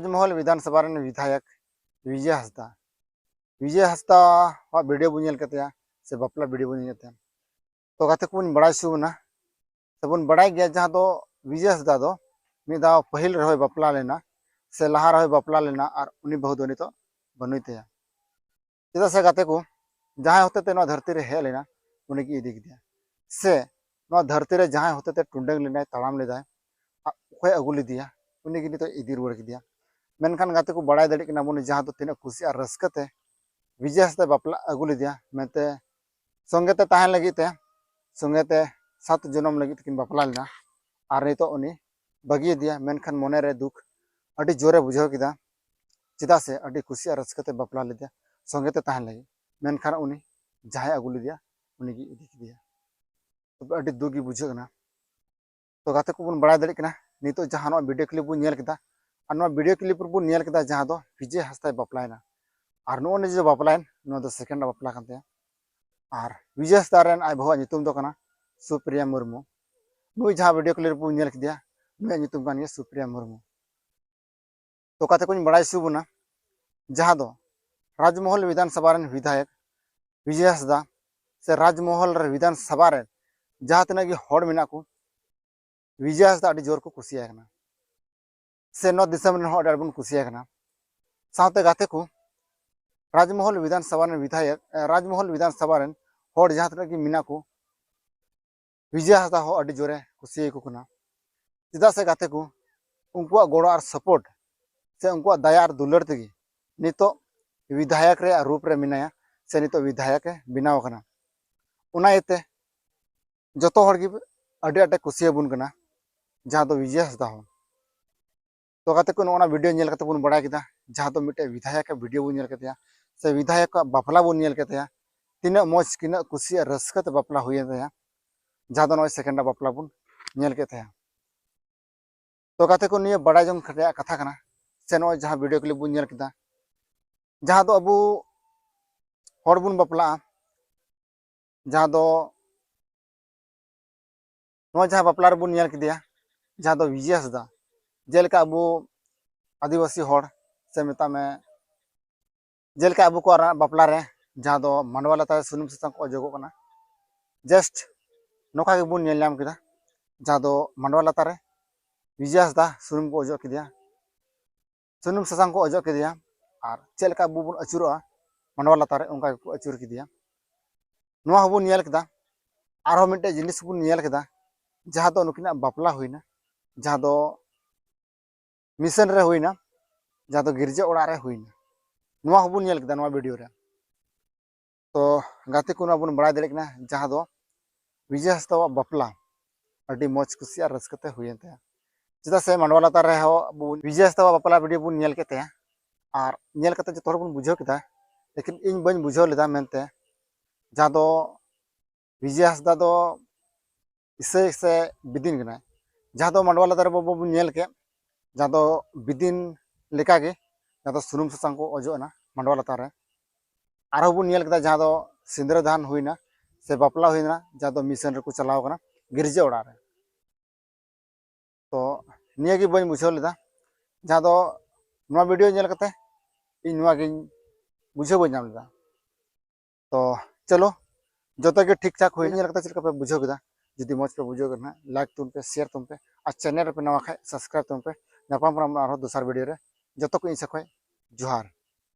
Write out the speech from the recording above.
राजमहल विधानसभा विधायक विजय हंसदा वीडियो बन से बापला वीडियो बन तो गाते को बड़ा सुना तबन बड़ा गया जहाँ तो विजय हंसदा दो मिद दाव पहिल रहे बापला लेना से लहा रहे बापला लेना और उनी बहु दो तो बनुई तया चेदा से गाते को जहाँ होते धरती रे हेज लेना उन्हें इदी किया से धरती रे जहाँ होते टुंडंग लेना ताड़ाम लेदा अखय अगू लीदिया उन्हें नित इदी रुआड़ किया मेनखान गाते को बड़ा दाड़ा बन जहाँ तो तीन खुशी और रस्कते विजय हंसदा बापला अगू लीदिया मेनते संगेते तहन लगिते संगेते 7 जन्म लगी किन बापला लेना और नित उनी बगी दिया मेनखान मने रे दुख अड़ी जोरे बुझाव किदा चेदा से अड़ी खुशी और रस्कते बापला लेदिया संगेते तहन लगी मेनखान उनी जहाँ अगू लीदिया उनी इदी किदिया तो अड़ी दुख ही बुझाना तो गाते को बन बड़ा दाड़ा नित जहाँ वीडियो क्लिप बन नेल किदा और वीडियो क्लिप बन नेल किदा जहाँ दो विजय हंसदा बापलायना और नो जो बापलायन नो सेकेंड बापला कानते और विजय हंसदा रेन आय बहु नितुम दो कना सुप्रिया मुर्मू नुई जहाँ वीडियो क्लिप बन नेल किदिया नुई नितुम कान सुप्रिया मुर्मू तो काते को बड़ा सुबना जहाँ दो राजमहल विधानसभा विधायक विजय हंसदा से राजमहल विधानसभा जहाँ तना हड़ मेना को विजय हंसदा अड़ी जोर को कुसियाकना से नो दिसम हड़ बन कुसियाकना साथे गाते को राजमहल विधानसभा विधायक राजमहल विधानसभा हड़ जहाँ तना मेना को विजय हंसदा हो अड़ी जोरे कुसियाको कना चेदा से गाते को उनकुआ गोड़ और सपोर्ट से उनकुआ दया और दुलर तेगी नितो विधायक रे रूप रे मिनाया से नितो विधायक बनाव कना उना इते जतो हड़ गी अड़ी आटे कुसियाबुन कना जहाँ तो विजय हंसदा हो तो गाते को नोना वीडियो नेल कते बन बड़ा किदा जहाँ तो मिटे विधायक वीडियो बन नेल कतेया से विधायक बापला बन नेल कतेया तीना मौज किना खुशी रस्कते बापला हुई तया जहाँ तो सेकेंड बापला बन नेल कतेया तो गाते को निये बड़ा जंग खटिया कथा कना से नो जहाँ वीडियो क्लिप बन नेल किदा जहाँ तो अबू हड़ बन बापला जहाँ तो नो जहाँ बापला बन नेल किदिया जहाँ तो विजय हंसदा जेलका अबू आदिवासी हड़ से मता में जेलका अबू को बापला रे जहाँ तो मांडवा लता सुनुम सासांग को अजोगो कना जस्ट नोका के बुन नेल नाम किदा जहाँ तो मांडवा लता रे विजय हंसदा सुनुम को अजो किदिया सुनुम सासांग को अजो किदिया और चेलका अबू बुन अचुरोआ मांडवा लता रे उनका को अचुर किदिया नोआ हबुन नेल किदा आरो मिटे जिनिस बुन नेल किदा जहाँ तो नुकिना बापला हुईना जहाँ तो मिशन रे हुईना जहाँ तो गिरजा ओड़ा रे हुईना नोआ हबुन नेल किदा नोआ वीडियो रे तो गाते को बन बड़ा दाड़ा जहाँ तो विजय हंसदा बापला अड़ी मौज खुशी और रस्कते हुई तया चेदा से मांडवा लता रे हो विजय हंसदा बापला वीडियो बन नेल केते और नेल कते जो बन बुझाव किदा लेकिन इन बन बुझाव लेदा मेनते जहाँ तो विजय हंसदा दो इसे से बिदिन गना जहाँ तो मांडवा लता रे बाबू बन नेल के जहाँ तो बिदिन लेका के जहाँ तो सुनुम सासांग को अजोना मांडवा लता रे आरो बन नेल केदा जहाँ तो सिंदरादान हुईना से बापला हुईना जहाँ तो मिशन रे को चलाव कना गिरजा ओड़ा रे तो निया गे बन बुझाव लेदा जहाँ तो नोआ वीडियो नेल कते इन नोआ गे बुझाव बन नाम लेदा तो चलो जतो के ठीक ठाक हुई नेल कते चलका पे बुझाव केदा जुदी मौज पे बुझाव करना लाइक तुम पे शेयर तुम पे और चैनल पे नवा खाए सब्सक्राइब तुम पे नापाम आरो दूसरा वीडियो रे जतो को इन से जोहार।